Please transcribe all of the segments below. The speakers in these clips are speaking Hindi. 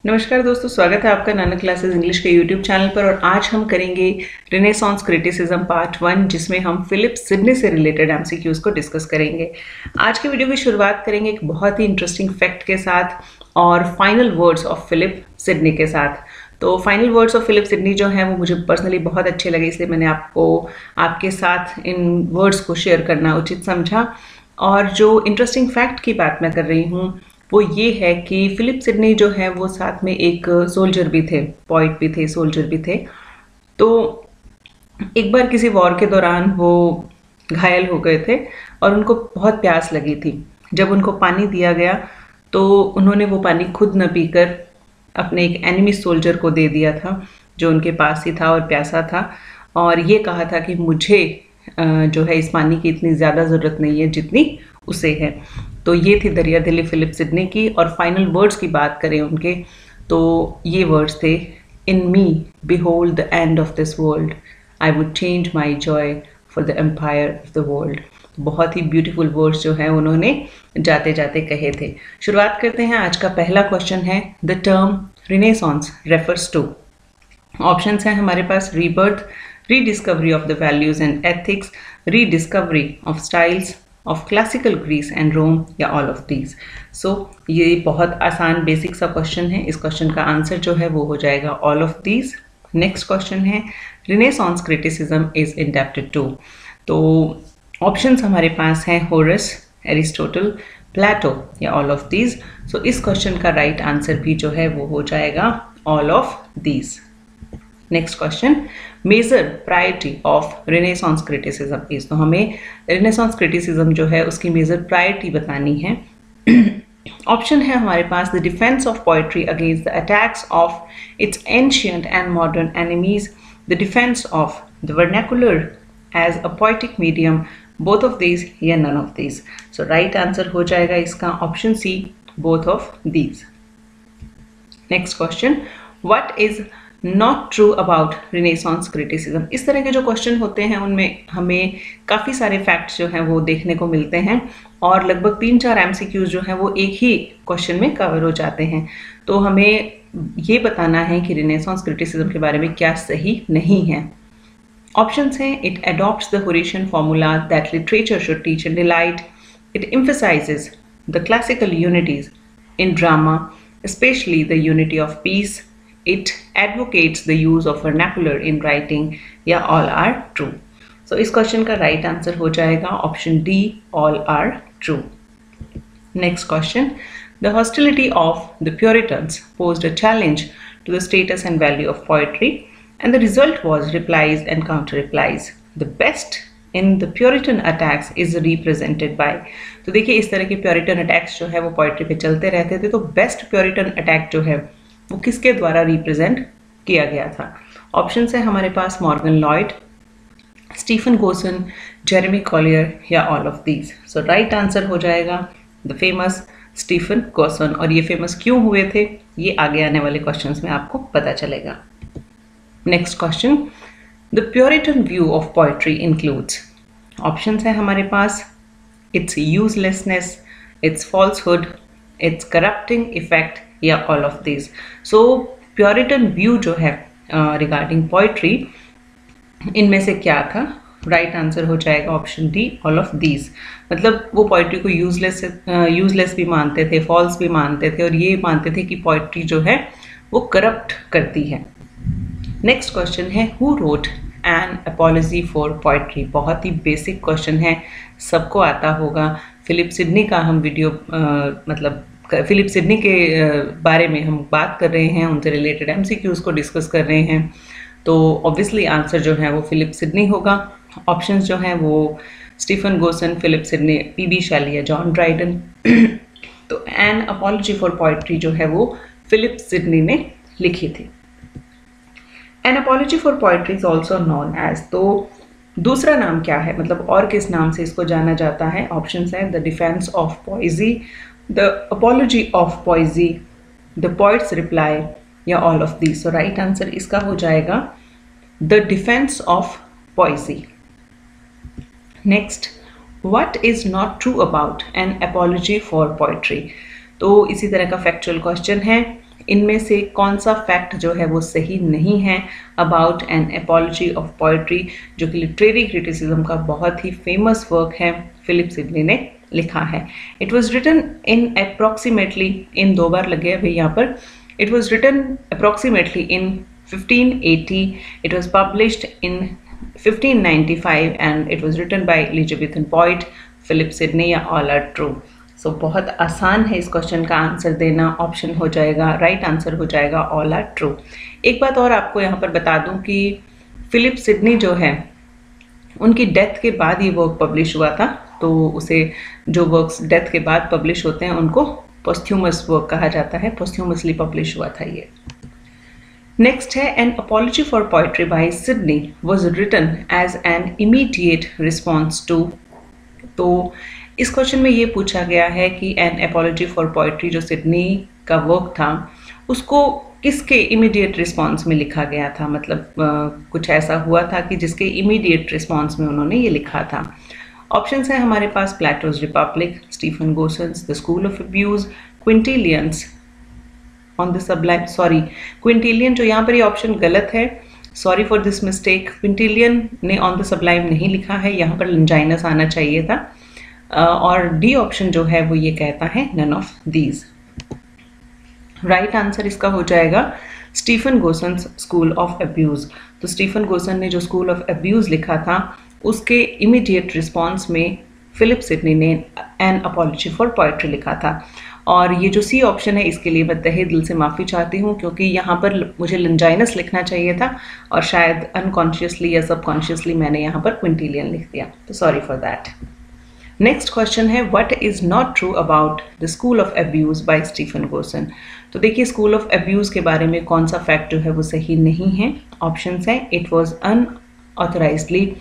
नमस्कार दोस्तों, स्वागत है आपका नानक क्लासेस इंग्लिश के यूट्यूब चैनल पर। और आज हम करेंगे रिनेसांस क्रिटिसिज्म पार्ट 1, जिसमें हम फिलिप सिडनी से रिलेटेड एमसीक्यूज को डिस्कस करेंगे। आज के वीडियो की शुरुआत करेंगे एक बहुत ही इंटरेस्टिंग फैक्ट के साथ और final words of Philip Sidney के साथ। तो final words of Philip Sidney जो हैं वो मुझे पर्सनली बहुत अच्छे लगे, इसलिए मैंने आपके साथ इन वर्ड्स को शेयर करना उचित समझा। और जो इंटरेस्टिंग फैक्ट की बात मैं कर रही हूँ वो ये है कि फिलिप सिडनी जो है वो साथ में एक सोल्जर भी थे, पॉइट भी थे, सोल्जर भी थे। तो एक बार किसी वॉर के दौरान वो घायल हो गए थे और उनको बहुत प्यास लगी थी। जब उनको पानी दिया गया तो उन्होंने वो पानी खुद न पीकर अपने एक एनिमी सोल्जर को दे दिया था जो उनके पास ही था और प्यासा था, और ये कहा था कि मुझे जो है इस पानी की इतनी ज़्यादा ज़रूरत नहीं है जितनी उसे है। तो ये थी दरिया दिली फिलिप सिडनी की। और फाइनल वर्ड्स की बात करें उनके, तो ये वर्ड्स थे, in me behold the end of this world, I would change my joy for the empire of the world. बहुत ही ब्यूटीफुल वर्ड्स जो है उन्होंने जाते जाते कहे थे। शुरुआत करते हैं। आज का पहला क्वेश्चन है, the term renaissance refers to. Options हैं हमारे पास, rebirth, rediscovery of the values and ethics, rediscovery of styles of classical Greece and Rome, या ऑल ऑफ दीज। सो ये बहुत आसान बेसिक सा क्वेश्चन है। इस क्वेश्चन का आंसर जो है वो हो जाएगा all of these. Next question है, renaissance criticism is indebted to. तो ऑप्शंस हमारे पास हैं, होरस, एरिस्टोटल, प्लेटो, या ऑल ऑफ दीज। सो इस क्वेश्चन का राइट आंसर भी जो है वो हो जाएगा all of these. Next question, major priority of renaissance criticism is. तो हमें रिनेसांस क्रिटिसिज्म जो है उसकी मेजर प्रायोरिटी बतानी है। ऑप्शन है हमारे पास, the defence of poetry against the attacks of its ancient and modern enemies, the defence of the vernacular as a poetic medium, both of these, या none of these. So right answer हो जाएगा इसका option C, both of these. Next question, what is not true about renaissance criticism. इस तरह के जो क्वेश्चन होते हैं उनमें हमें काफ़ी सारे फैक्ट्स जो हैं वो देखने को मिलते हैं और लगभग 3-4 एमसीक्यूज जो हैं वो एक ही क्वेश्चन में कवर हो जाते हैं। तो हमें ये बताना है कि रिनेसांस क्रिटिसिज्म के बारे में क्या सही नहीं है। ऑप्शंस हैं, it adopts the Horatian formula that literature should teach and delight, it emphasizes the classical unities in drama, specially the unity of piece, it advocates the use of vernacular in writing, या all are true। So इस क्वेश्चन का राइट आंसर हो जाएगा option D, all are true। Next question, the hostility of the Puritans posed a challenge to the status and value of poetry, and the result was replies and counter replies. The best in the Puritan attacks is represented by। तो देखिए इस तरह के Puritan attacks जो है वो पोइट्री पे चलते रहते थे। तो बेस्ट Puritan अटैक जो है वो किसके द्वारा रिप्रेजेंट किया गया था। ऑप्शन है हमारे पास, Morgan Lloyd, Stephen Gosson, Jeremy Collier, या all of these. So right answer हो जाएगा द फेमस स्टीफन गोसन। और ये फेमस क्यों हुए थे ये आगे आने वाले क्वेश्चंस में आपको पता चलेगा। Next question, the Puritan view of poetry includes. Option है हमारे पास, its uselessness, its falsehood, its corrupting effect, या all of this. So Puritan view जो है रिगार्डिंग पोइट्री, इनमें से क्या था? राइट आंसर हो जाएगा option D, all of these. मतलब वो पोइट्री को यूजलेस भी मानते थे, फॉल्स भी मानते थे, और ये मानते थे कि पोइट्री जो है वो करप्ट करती है। नेक्स्ट क्वेश्चन है, who wrote an apology for poetry. बहुत ही बेसिक क्वेश्चन है, सबको आता होगा। फिलिप सिडनी का हम वीडियो फिलिप सिडनी के बारे में हम बात कर रहे हैं, उनसे रिलेटेड एमसीक्यूज को डिस्कस कर रहे हैं। तो ऑब्वियसली आंसर जो है वो फिलिप सिडनी होगा। ऑप्शंस जो हैं वो Stephen Gosson, Philip Sidney, P B Shelley, या जॉन ड्राइडन। तो एन अपॉलजी फॉर पोएट्री जो है वो फिलिप सिडनी ने लिखी थी। An apology for poetry is also known as. तो दूसरा नाम क्या है, मतलब और किस नाम से इसको जाना जाता है? ऑप्शंस हैं, the defence of poesy, the apology of poesy, the poet's reply, या all of these। So right answer इसका हो जाएगा the defense of poesy। Next, what is not true about an apology for poetry। तो इसी तरह का फैक्चुअल क्वेश्चन है। इनमें से कौन सा फैक्ट जो है वो सही नहीं है about an apology of poetry, जो कि लिटरेरी क्रिटिसिज्म का बहुत ही फेमस वर्क है, फिलिप सिडनी ने लिखा है। It was written in approximately, in 2 बार लगे अभी यहाँ पर, it was written approximately in 1580, it was published in 1595 and it was written by Elizabethan poet Philip Sidney, या all are true। सो बहुत आसान है इस क्वेश्चन का आंसर देना, ऑप्शन हो जाएगा, राइट आंसर हो जाएगा ऑल आर ट्रू। एक बात और आपको यहाँ पर बता दूं कि फिलिप सिडनी जो है उनकी डेथ के बाद ये वर्क पब्लिश हुआ था, तो उसे जो वर्क्स डेथ के बाद पब्लिश होते हैं उनको पोस्थ्यूमस वर्क कहा जाता है, पोस्थ्यूमसली पब्लिश हुआ था ये। नेक्स्ट है an apology for poetry by Sidney was written as an immediate response to. तो इस क्वेश्चन में ये पूछा गया है कि एन अपॉलजी फॉर पोइट्री जो सिडनी का वर्क था उसको किसके इमीडिएट रिस्पॉन्स में लिखा गया था, मतलब कुछ ऐसा हुआ था कि जिसके इमीडिएट रिस्पॉन्स में उन्होंने ये लिखा था। ऑप्शंस हैं हमारे पास Plato's Republic, Stephen Gosson's, the School of Abuse, Quintilian's on the Sublime, sorry Quintilian जो यहाँ पर ये ऑप्शन गलत है, sorry for this mistake, Quintilian ने ऑन द सबलाइम नहीं लिखा है, यहाँ पर लंजाइनस आना चाहिए था। और डी ऑप्शन जो है वो ये कहता है none of these. Right answer इसका हो जाएगा Stephen Gosson's school of abuse. तो स्टीफन गोसन ने जो स्कूल ऑफ अब्यूज लिखा था उसके इमीडिएट रिस्पॉन्स में फिलिप सिडनी ने एन अपॉलजी फॉर पोइट्री लिखा था। और ये जो सी ऑप्शन है इसके लिए मैं तहे दिल से माफ़ी चाहती हूँ, क्योंकि यहाँ पर मुझे लंजाइनस लिखना चाहिए था और शायद अनकॉन्शियसली या सबकॉन्शियसली मैंने यहाँ पर क्विंटिलियन लिख दिया, तो sorry for that. Next question है what is not true about the School of Abuse by Stephen Gosson. तो देखिए स्कूल ऑफ अब्यूज के बारे में कौन सा फैक्ट जो है वो सही नहीं है। ऑप्शंस हैं it was unauthorizedly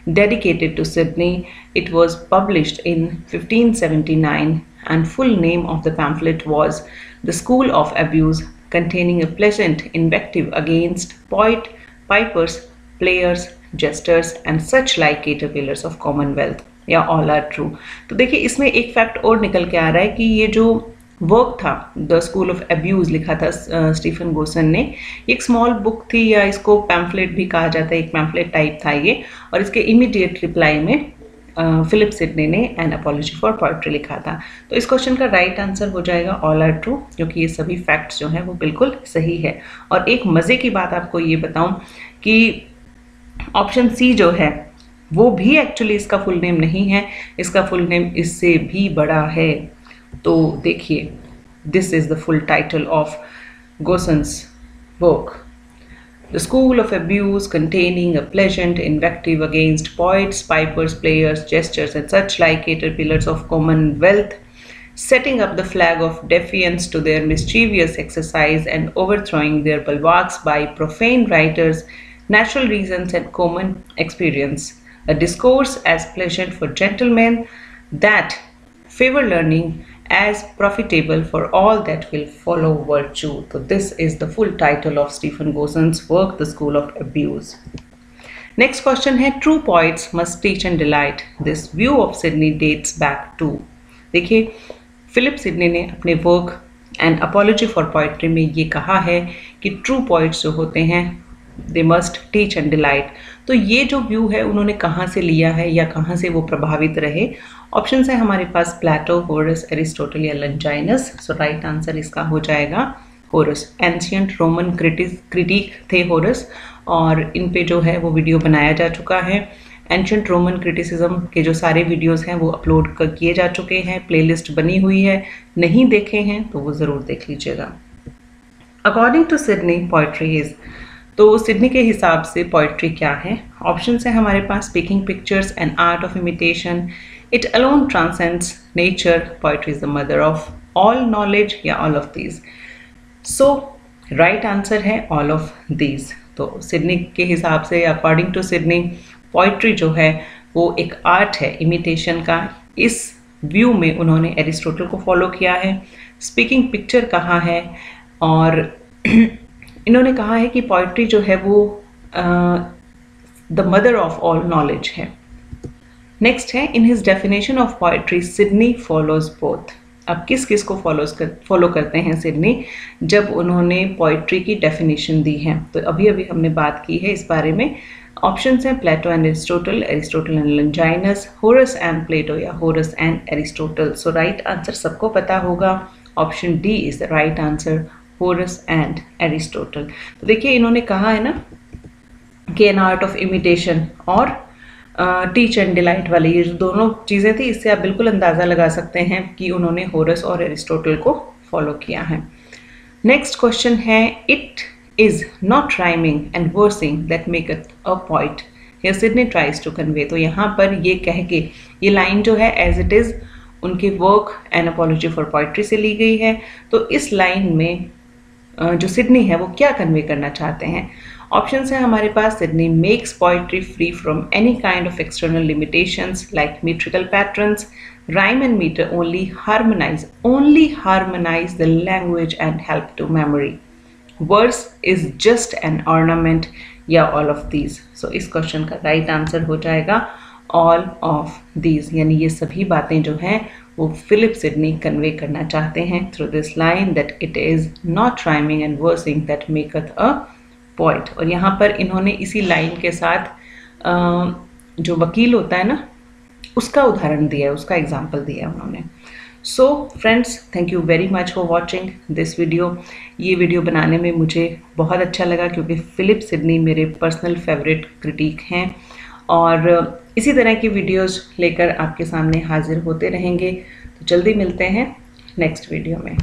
dedicated to Sidney, it was published in 1579 and full name of the pamphlet was The School of Abuse, containing a pleasant invective against poet, pipers, players, jesters and such like caterpillars of commonwealth, या all are true। तो देखिए इसमें एक फैक्ट और निकल के आ रहा है कि ये जो वर्क था द स्कूल ऑफ अब्यूज लिखा था स्टीफन गोसन ने, एक स्मॉल बुक थी या इसको पैम्फलेट भी कहा जाता है, एक पैम्फलेट टाइप था ये, और इसके इमीडिएट रिप्लाई में फिलिप सिडनी ने एन अपॉलजी फॉर पोइट्री लिखा था। तो इस क्वेश्चन का राइट आंसर हो जाएगा ऑल आर ट्रू, क्योंकि ये सभी फैक्ट्स जो हैं वो बिल्कुल सही है। और एक मज़े की बात आपको ये बताऊं कि ऑप्शन सी जो है वो भी एक्चुअली इसका फुल नेम नहीं है, इसका फुल नेम इससे भी बड़ा है। तो देखिए this is the full title of Gosson's work, The School of Abuse, containing a pleasant invective against poets, pipers, players, jesters, and such like caterpillars of commonwealth, setting up the flag of defiance to their mischievous exercise and overthrowing their bulwarks by profane writers, natural reasons, and common experience. A discourse as pleasant for gentlemen that favor learning, as profitable for all that will follow virtue. So this is the full title of Stephen Gossen's work, The School of Abuse. Next question है true poets must teach and delight. This view of Sidney dates back to, देखिए फिलिप सिडनी ने अपने work an apology for poetry में ये कहा है कि ट्रू पोइट्स जो होते हैं they must teach and delight. तो ये जो व्यू है उन्होंने कहाँ से लिया है या कहाँ से वो प्रभावित रहे। ऑप्शंस है हमारे पास प्लेटो, होरस, एरिस्टोटल या लंजाइनस। सो राइट आंसर इसका हो जाएगा होरस। एंशियंट रोमन क्रिटिक थे होरस, और इन पे जो है वो वीडियो बनाया जा चुका है। एंशियंट रोमन क्रिटिसिज्म के जो सारे वीडियोस हैं वो अपलोड किए जा चुके हैं, प्लेलिस्ट बनी हुई है, नहीं देखे हैं तो वो ज़रूर देख लीजिएगा। According to Sidney poetry is, तो सिडनी के हिसाब से पोइट्री क्या है। ऑप्शन है हमारे पास speaking pictures and art of imitation, it alone transcends nature, poetry is the mother of all knowledge, या all of these. So right answer है ऑल ऑफ दीज। तो सिडनी के हिसाब से अकॉर्डिंग टू सिडनी पोइट्री जो है वो एक आर्ट है इमिटेशन का। इस व्यू में उन्होंने एरिस्टोटल को फॉलो किया है। स्पीकिंग पिक्चर कहा है, और इन्होंने कहा है कि पोइट्री जो है वो the mother of all knowledge है। नेक्स्ट है in his definition of poetry Sydney follows both अब किस किस को फॉलो करते हैं सिडनी जब उन्होंने पोइट्री की डेफिनेशन दी है? तो अभी अभी हमने बात की है इस बारे में। ऑप्शंस हैं Plato and Aristotle, Aristotle and Longinus, Horace and Plato या Horace and Aristotle. So right answer सबको पता होगा, option D is the right answer, Horace and Aristotle. तो देखिए इन्होंने कहा है ना कि एन आर्ट ऑफ इमिटेशन और टीच एंड डिलाइट वाली ये जो दोनों चीज़ें थी, इससे आप बिल्कुल अंदाज़ा लगा सकते हैं कि उन्होंने होरस और एरिस्टोटल को फॉलो किया है। नेक्स्ट क्वेश्चन है, it is not rhyming and versing that make a point, here Sidney tries to convey. तो यहाँ पर ये कह के, ये लाइन जो है एज इट इज़ उनके work an apology for poetry से ली गई है। तो इस लाइन में जो सिडनी है वो क्या कन्वे करना चाहते हैं? ऑप्शंस हैं हमारे पास, Sidney makes poetry free from any kind of external limitations like metrical patterns, rhyme and metre only harmonise the language and help to memory, verse is just an ornament, या ऑल ऑफ दीज। सो इस क्वेश्चन का राइट आंसर हो जाएगा ऑल ऑफ दीज, यानी ये सभी बातें जो हैं वो फिलिप सिडनी कन्वे करना चाहते हैं through this line that it is not rhyming and versing that maketh a point. और यहाँ पर इन्होंने इसी लाइन के साथ जो वकील होता है ना उसका उदाहरण दिया है, उसका एग्जाम्पल दिया है उन्होंने। So friends, thank you very much for watching this video. ये वीडियो बनाने में मुझे बहुत अच्छा लगा क्योंकि फिलिप सिडनी मेरे पर्सनल फेवरेट क्रिटिक हैं और इसी तरह की वीडियोस लेकर आपके सामने हाजिर होते रहेंगे। तो जल्दी मिलते हैं नेक्स्ट वीडियो में।